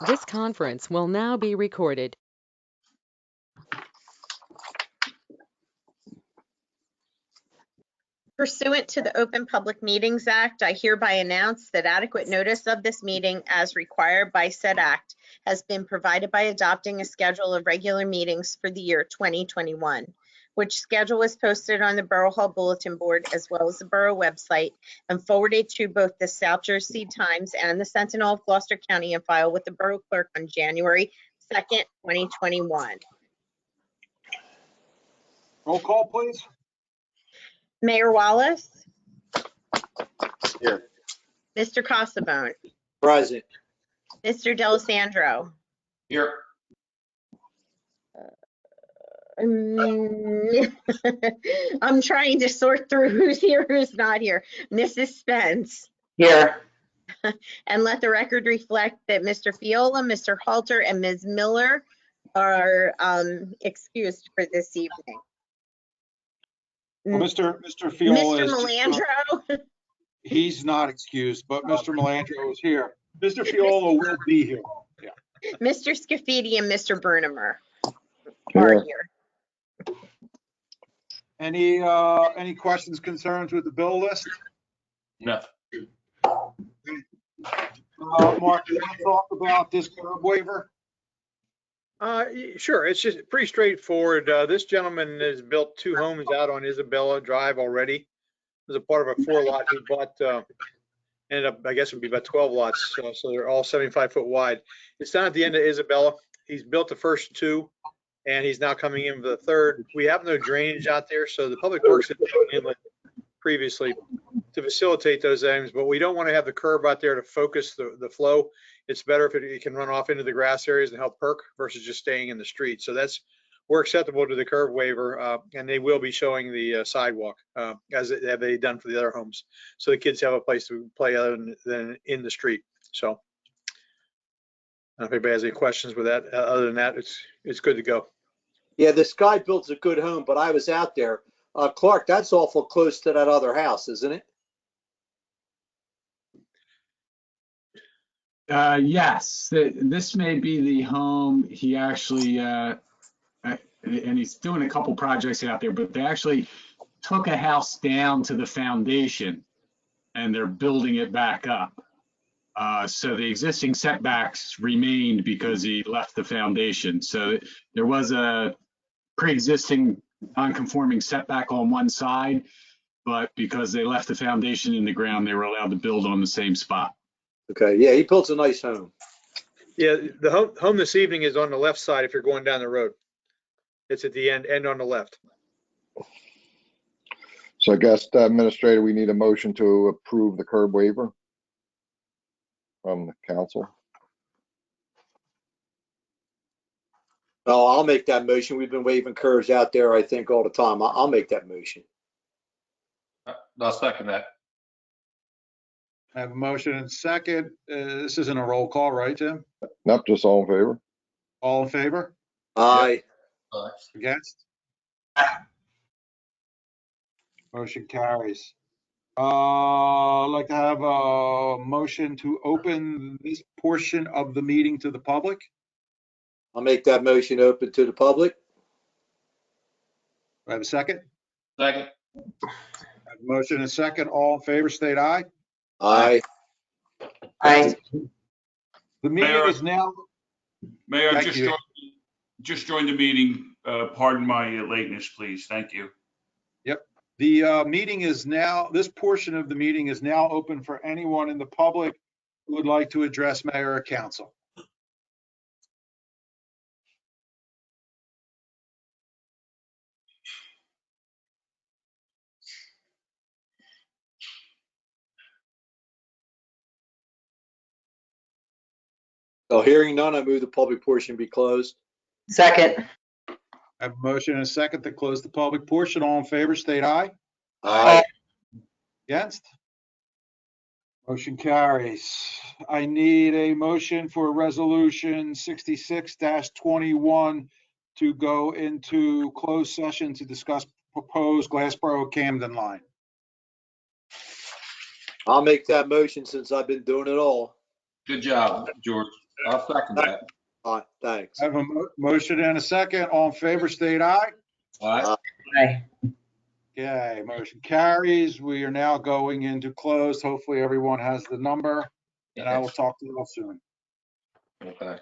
This conference will now be recorded. Pursuant to the Open Public Meetings Act, I hereby announce that adequate notice of this meeting as required by said act has been provided by adopting a schedule of regular meetings for the year 2021, which schedule was posted on the Borough Hall Bulletin Board as well as the Borough website and forwarded to both the South Jersey Times and the Sentinel of Gloucester County and filed with the Borough Clerk on January 2nd, 2021. Roll call, please. Mayor Wallace? Here. Mr. Casabone? Present. Mr. D'Alessandro? Here. I'm trying to sort through who's here, who's not here. Mrs. Spence? Here. And let the record reflect that Mr. Fiola, Mr. Halter, and Ms. Miller are excused for this evening. Well, Mr. Fiola Mr. is Melandro? he's not excused, but Mr. Melandro is here. Mr. Fiola will be here. Yeah. Mr. Scafidi and Mr. Bernimer are here. Any questions, concerns with the bill list? No. Mark, you want to talk about this curb waiver? Sure. It's just pretty straightforward. This gentleman has built 2 homes out on Isabella Drive already. As a part of a 4-lot he bought, ended up, I guess it would be about 12 lots. So they're all 75-foot wide. It's down at the end of Isabella. He's built the first 2 and he's now coming in for the 3rd. We have no drainage out there. So the Public Works had put an inlet previously to facilitate those things, but we don't want to have the curb out there to focus the flow. It's better if it can run off into the grass areas and help perk versus just staying in the street. So we're acceptable to the curb waiver, and they will be showing the sidewalk as they've done for the other homes. So the kids have a place to play other than in the street. So I don't know if anybody has any questions with that. Other than that, it's good to go. Yeah, this guy builds a good home, but I was out there. Clark, that's awful close to that other house, isn't it? Yes, this may be the home he actually, and he's doing a couple projects out there, but they actually took a house down to the foundation and they're building it back up. So the existing setbacks remained because he left the foundation. So there was a pre-existing non-conforming setback on one side, but because they left the foundation in the ground, they were allowed to build on the same spot. Okay, yeah, he builds a nice home. Yeah, the home this evening is on the left side if you're going down the road. It's at the end on the left. So I guess, Administrator, we need a motion to approve the curb waiver from the council. Oh, I'll make that motion. We've been waving curves out there, I think, all the time. I'll make that motion. I'll second that. I have a motion and second. This isn't a roll call, right, Tim? Nope, just all in favor. All in favor? Aye. Against? Motion carries. I'd like to have a motion to open this portion of the meeting to the public. I'll make that motion open to the public. Do I have a second? Second. I have a motion and a second. All in favor, state aye. Aye. Aye. The meeting Mayor, is now. Mayor, Thank you. just joined the meeting. Pardon my lateness, please. Thank you. Yep. The meeting is now, this portion of the meeting is now open for anyone in the public who would like to address mayor or council. So hearing none, I move the public portion be closed. Second. I have a motion and a second to close the public portion. All in favor, state aye. Aye. Against? Motion carries. I need a motion for resolution 66-21 to go into closed session to discuss proposed Glassboro Camden line. I'll make that motion since I've been doing it all. Good job, George. I'll second that. All right, thanks. I have a motion and a second. All in favor, state aye. All right. Aye. Okay, motion carries. We are now going into closed. Hopefully everyone has the number, and I will talk to you all soon. Okay.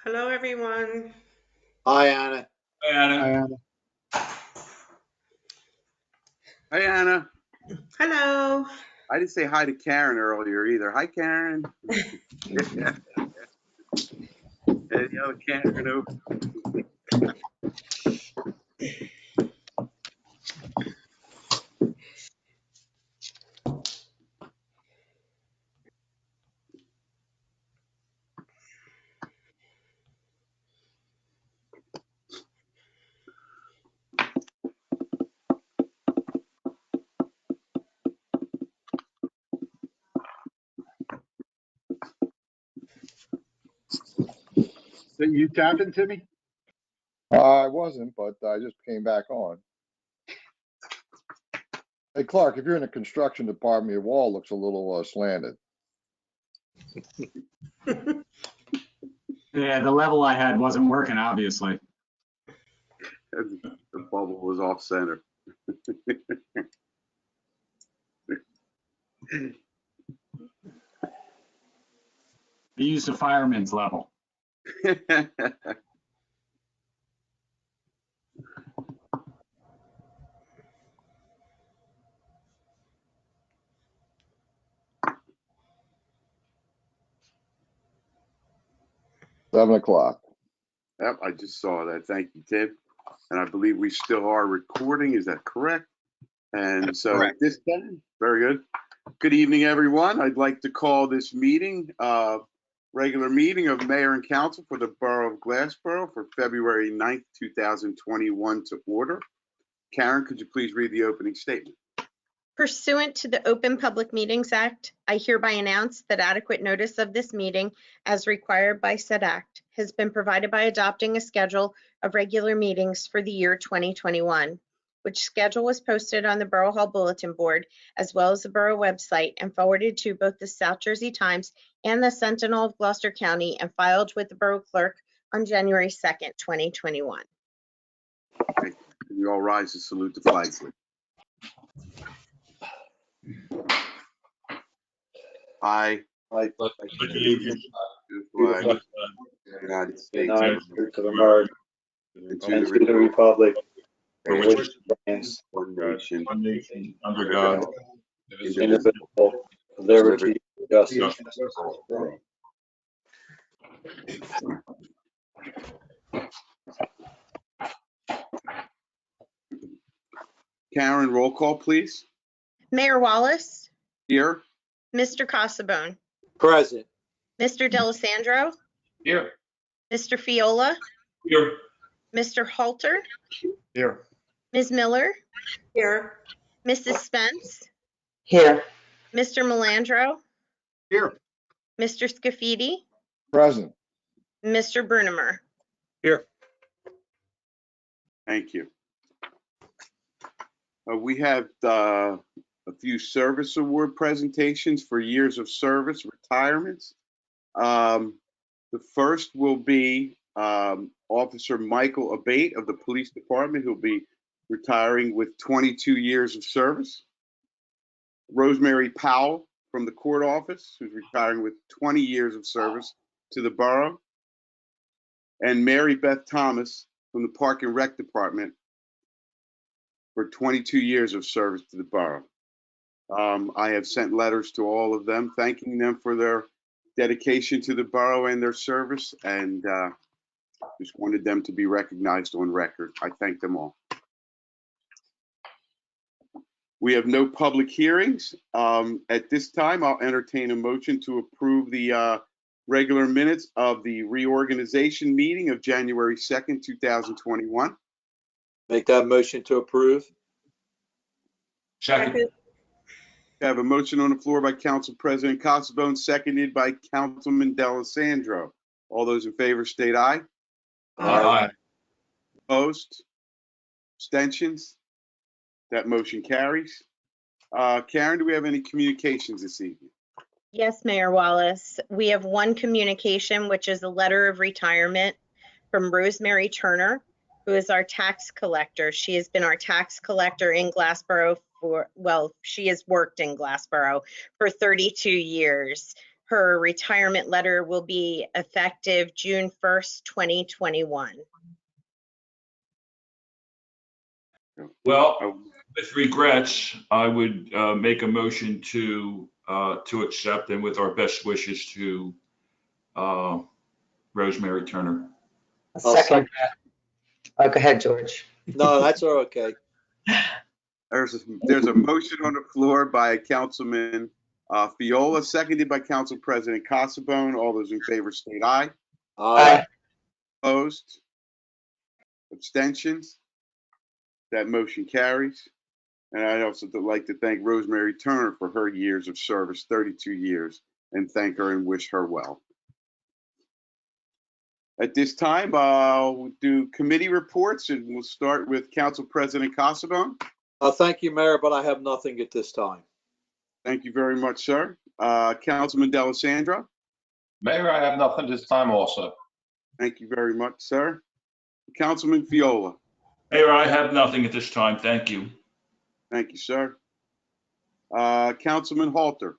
Hello, everyone. Hi, Anna. Hi, Anna. Hi, Anna. Hi, Anna. Hello. I didn't say hi to Karen earlier either. Hi, Karen. Any other Karen over? So you tapping to me? I wasn't, but I just came back on. Hey, Clark, if you're in the construction department, your wall looks a little slanted. Yeah, the level I had wasn't working, obviously. The bubble was off center. I used a fireman's level. 7 o'clock. Yep, I just saw that. Thank you, Tim. And I believe we still are recording. Is that correct? And so at this time, very good. Good evening, everyone. I'd like to call this meeting, regular meeting of Mayor and Council for the Borough of Glassboro for February 9th, 2021 to order. Karen, could you please read the opening statement? Pursuant to the Open Public Meetings Act, I hereby announce that adequate notice of this meeting, as required by said act, has been provided by adopting a schedule of regular meetings for the year 2021, which schedule was posted on the Borough Hall Bulletin Board, as well as the Borough website, and forwarded to both the South Jersey Times and the Sentinel of Gloucester County, and filed with the Borough Clerk on January 2nd, 2021. Can you all rise to salute the flag, please? I Like, allegiance to the flag of the United States United States of America and and to the republic for which it stands, one nation, one nation, under God, indivisible, with liberty and justice. Karen, roll call, please. Mayor Wallace, Here. Mr. Casabone, Present. Mr. Delisandro, Here. Mr. Fiola, Here. Mr. Halter, Here. Ms. Miller, Here. Mrs. Spence, Here. Mr. Melandro, Here. Mr. Scafidi, Present. Mr. Brunemer. Here. Thank you. We have a few service award presentations for years of service retirements. The first will be Officer Michael Abate of the Police Department, who'll be retiring with 22 years of service. Rosemary Powell from the Court Office, who's retiring with 20 years of service to the Borough. And Mary Beth Thomas from the Park and Rec Department for 22 years of service to the Borough. I have sent letters to all of them, thanking them for their dedication to the Borough and their service, and just wanted them to be recognized on record. I thank them all. We have no public hearings. At this time, I'll entertain a motion to approve the regular minutes of the reorganization meeting of January 2nd, 2021. Make that motion to approve. Second. I have a motion on the floor by Council President Casabone, seconded by Councilman Delisandro. All those in favor state aye. Aye. Opposed? Abstentions? That motion carries. Karen, do we have any communications this evening? Yes, Mayor Wallace. We have one communication, which is a letter of retirement from Rosemary Turner, who is our tax collector. She has been our tax collector in Glassboro for, well, she has worked in Glassboro for 32 years. Her retirement letter will be effective June 1st, 2021. Well, with regrets, I would make a motion to accept, and with our best wishes to Rosemary Turner. A second. Oh, go ahead, George. No, that's all okay. There's a motion on the floor by Councilman Fiola, seconded by Council President Casabone. All those in favor state aye. Aye. Opposed? Abstentions? That motion carries. And I'd also like to thank Rosemary Turner for her years of service, 32 years, and thank her and wish her well. At this time, I'll do committee reports, and we'll start with Council President Casabone. Thank you, Mayor, but I have nothing at this time. Thank you very much, sir. Councilman D'Alessandro. Mayor, I have nothing this time also. Thank you very much, sir. Councilman Fiola. Mayor, I have nothing at this time. Thank you. Thank you, sir. Councilman Halter.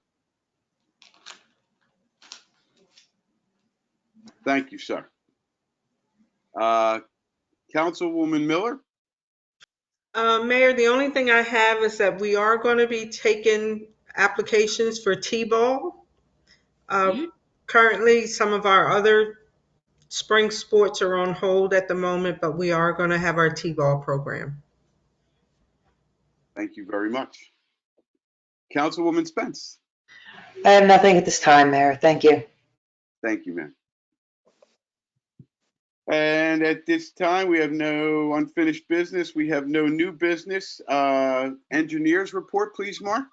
Thank you, sir. Councilwoman Miller. Mayor, the only thing I have is that we are going to be taking applications for T-ball. Currently, some of our other spring sports are on hold at the moment, but we are going to have our T-ball program. Thank you very much. Councilwoman Spence. I have nothing at this time, Mayor. Thank you. Thank you, ma'am. And at this time, we have no unfinished business. We have no new business. Engineers report, please, Mark.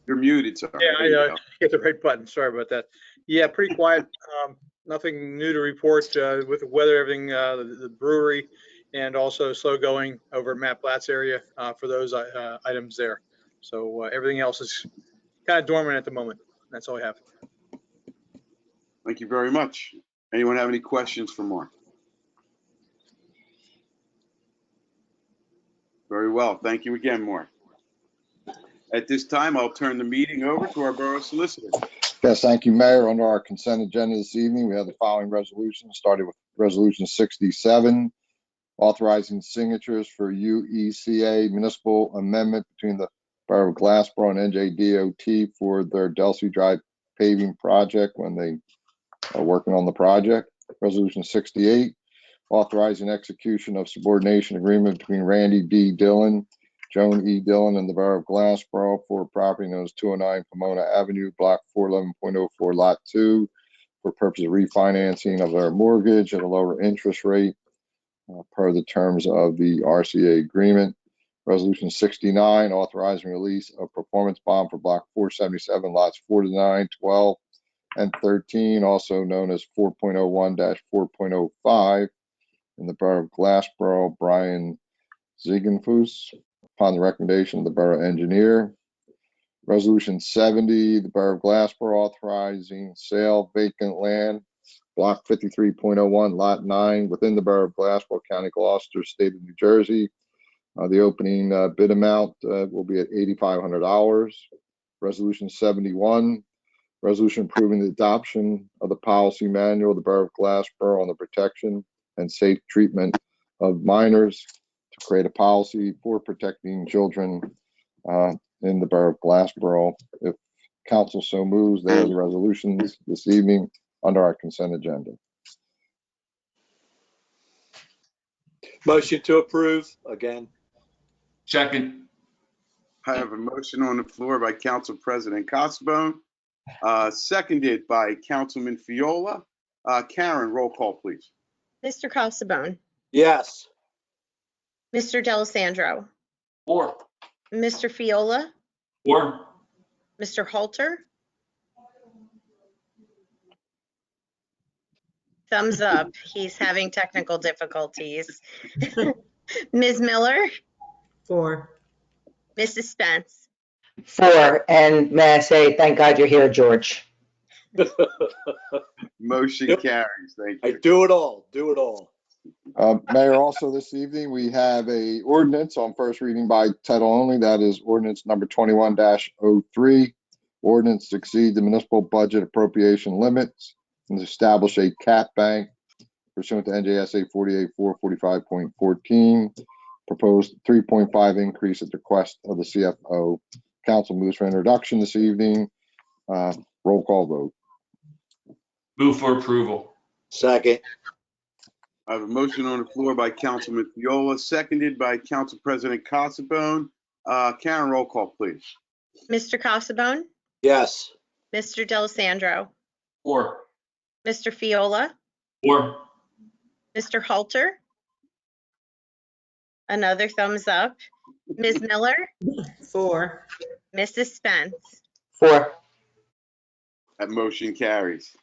You're muted, sir. Yeah, There you I go. hit the right button. Sorry about that. Yeah, pretty quiet. Nothing new to report with the weather, everything, the brewery, and also slow going over at Matt Blatt's area for those items there. So everything else is kind of dormant at the moment. That's all I have. Thank you very much. Anyone have any questions for Mark? Very well. Thank you again, Mark. At this time, I'll turn the meeting over to our borough solicitor. Yes, thank you, Mayor. Under our consent agenda this evening, we have the following resolutions, starting with Resolution 67, authorizing signatures for UECA municipal amendment between the Borough of Glassboro and NJDOT for their Delsey Drive paving project when they are working on the project. Resolution 68, authorizing execution of subordination agreement between Randy D. Dillon, Joan E. Dillon, and the Borough of Glassboro for property known as 209 Pomona Avenue, Block 411.04, Lot 2, for purpose of refinancing of their mortgage at a lower interest rate per the terms of the RCA agreement. Resolution 69, authorizing release of performance bond for Block 477, Lots 4 to 9, 12, and 13, also known as 4.01-4.05, in the Borough of Glassboro, Brian Ziegenfuss, upon the recommendation of the borough engineer. Resolution 70, the Borough of Glassboro authorizing sale vacant land, Block 53.01, Lot 9, within the Borough of Glassboro, County Gloucester, State of New Jersey. The opening bid amount will be at $8,500. Resolution 71, resolution approving the adoption of the policy manual of the Borough of Glassboro on the protection and safe treatment of minors to create a policy for protecting children in the Borough of Glassboro. If council so moves, there are the resolutions this evening under our consent agenda. Motion to approve again. Second. I have a motion on the floor by Council President Casabone, seconded by Councilman Fiola. Karen, roll call, please. Mr. Casabone, Yes. Mr. D'Alessandro, 4. Mr. Fiola, 4. Mr. Halter. Thumbs up. He's having technical difficulties. Ms. Miller, 4. Mrs. Spence, 4. And may I say, thank God you're here, George. Motion carries. Thank I you. do it all. Do it all. Mayor, also this evening, we have a ordinance on first reading by title only. That is ordinance number 21-03. Ordinance to exceed the municipal budget appropriation limits and establish a cap bank pursuant to NJSA 48-445.14. Proposed 3.5 increase at the request of the CFO. Council moves for introduction this evening. Roll call vote. Move for approval. Second. I have a motion on the floor by Councilman Fiola, seconded by Council President Casabone. Karen, roll call, please. Mr. Casabone, Yes. Mr. Delisandro, 4. Mr. Fiola, 4. Mr. Halter. Another thumbs up. Ms. Miller, 4. Mrs. Spence. 4. That motion carries.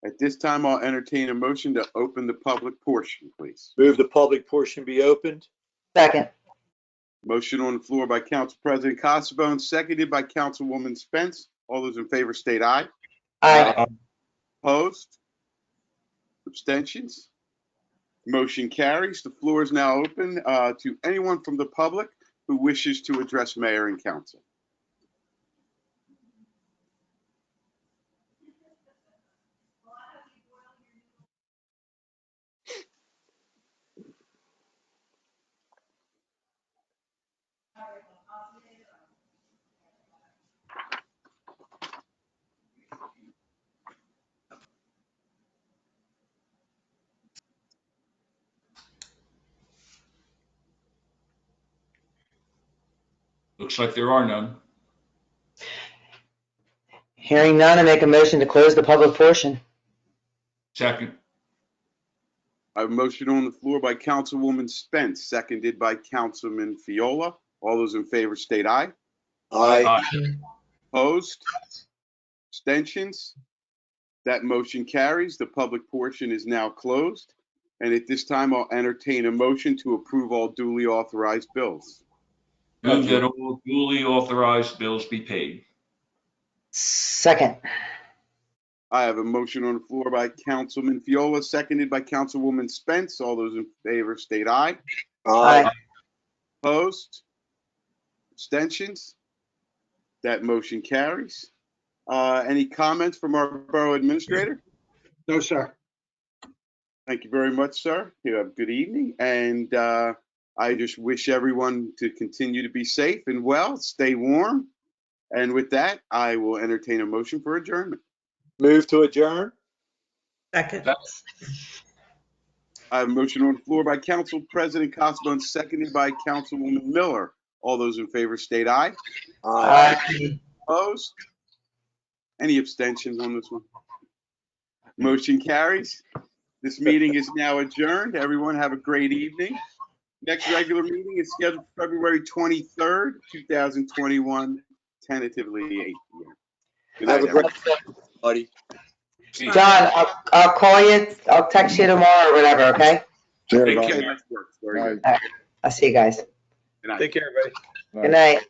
At this time, I'll entertain a motion to open the public portion, please. Move the public portion be opened. Second. Motion on the floor by Council President Casabone, seconded by Councilwoman Spence. All those in favor state aye. Aye. Opposed? Abstentions? Motion carries. The floor is now open to anyone from the public who wishes to address mayor and council. Looks like there are none. Hearing none, I make a motion to close the public portion. Second. I have a motion on the floor by Councilwoman Spence, seconded by Councilman Fiola. All those in favor state aye. Aye. Opposed? Abstentions? That motion carries. The public portion is now closed. And at this time, I'll entertain a motion to approve all duly authorized bills. Move that all duly authorized bills be paid. Second. I have a motion on the floor by Councilman Fiola, seconded by Councilwoman Spence. All those in favor state aye. Aye. Opposed? Abstentions? That motion carries. Any comments from our borough administrator? No, sir. Thank you very much, sir. You have a good evening. And I just wish everyone to continue to be safe and well, stay warm. And with that, I will entertain a motion for adjournment. Move to adjourn. Second. I have a motion on the floor by Council President Casabone, seconded by Councilwoman Miller. All those in favor state aye. Aye. Opposed? Any abstentions on this one? Motion carries. This meeting is now adjourned. Everyone have a great evening. Next regular meeting is scheduled for February 23rd, 2021, tentatively 8 p.m. Good Have night, a great everyone. buddy. John, I'll call you. I'll text you tomorrow or whatever, okay? Sure, Take bye. care. Okay, that works. Very good. I'll see you guys. Good night. Take care, everybody. Good night.